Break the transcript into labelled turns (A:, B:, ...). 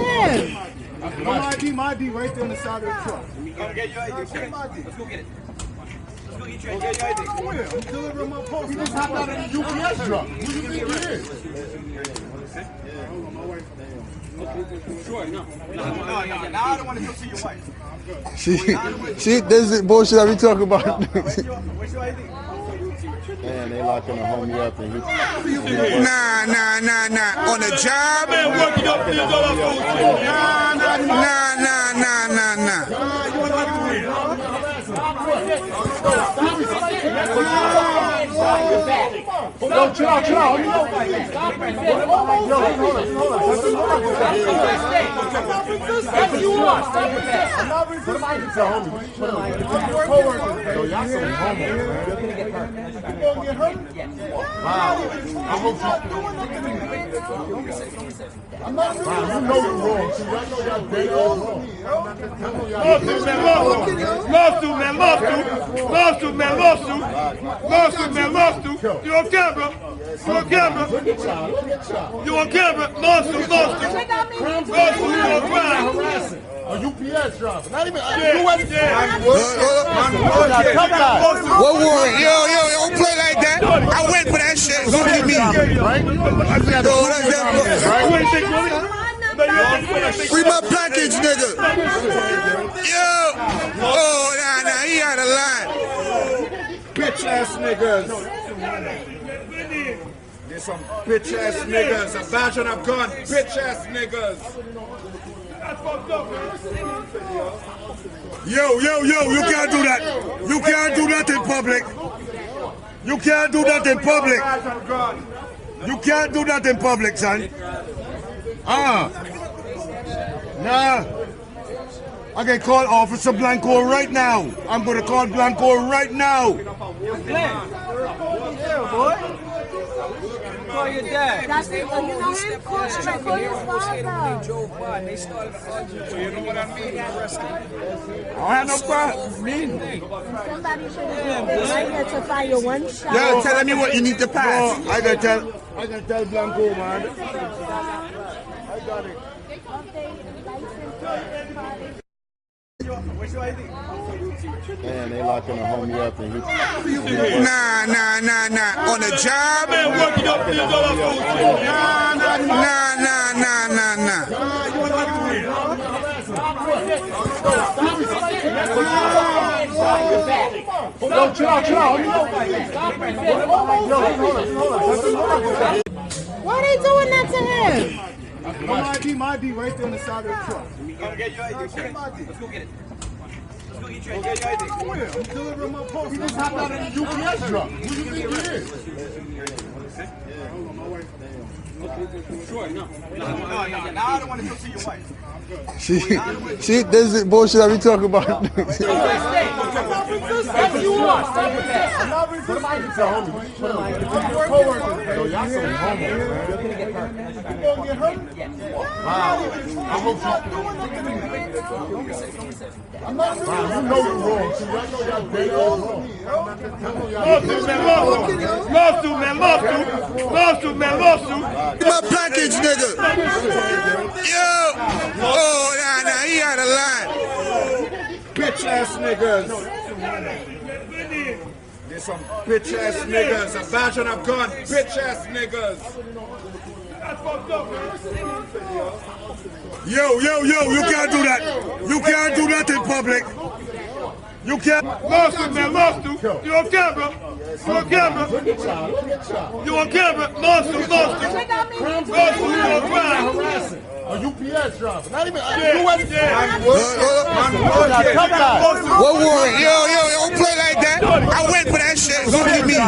A: him?
B: My ID right there on the side of the truck.
C: Come get your ID. Let's go get it. Let's go get your ID.
B: I'm delivering my post.
D: He just hopped out of the UPS truck. Who do you think he is?
C: Sure, no. Now I don't want to go see your wife.
E: She, this is bullshit that we talk about.
C: Where's your ID?
D: Man, they locking the homie up and he...
E: Nah. On the job?
C: Man, working up these other fools.
E: Nah.
D: Yo, chill out. Hold
C: Lawsuit. You on camera? You on camera? Lawsuit. You on crime.
D: A UPS driver. Not even
E: What warrant? Yo, don't play like that. I went for that shit. What do you mean? Free my package, nigga. Yo. Oh, nah, he out of line.
D: bitch ass niggas. There's some bitch ass niggas. A badge on a gun. Bitch ass niggas.
E: Yo, you can't do that. You can't do that in public. You can't do that in public. You can't do that in public, son. Nah. I can call Officer Blanco right now. I'm gonna call Blanco right now.
C: Yeah, boy. Call your dad.
A: That's it. You know him? Call his father.
C: Drove by. They started arguing. You know what I mean?
E: I don't have no problem.
A: Somebody should have been right here to fire one shot.
E: Yo, tell me what you need to pass. No, I can tell Blanco, man.
D: I got it.
C: Where's your ID?
D: Man, they locking the homie up and he...
E: Nah. On the job?
C: Man, working up these other fools.
E: Nah.
D: Yo, chill out.
A: Why are they doing that to him?
B: My ID right there on the side of the truck.
C: Come get your ID. Let's go get it. Let's go get your ID.
B: I'm delivering my post.
D: He just hopped out of the UPS truck. Who do you think he is?
C: Sure, no. Now I don't want to go see your wife.
E: She, this is bullshit that we talk about.
D: Yo, y'all some homies, man. You know you're wrong. See, I know y'all dead wrong.
C: Lawsuit.
E: My package, nigga. Yo. Oh, nah, he out of line.
D: Bitch ass niggas. There's some bitch ass niggas. A badge on a gun. Bitch ass niggas.
E: Yo, you can't do that. You can't do that in public. You can't.
C: Lawsuit. You on camera? You on camera? Lawsuit. You on crime.
D: A UPS driver. Not even
E: What warrant? Yo, don't play like that. I went for that shit. What do you mean?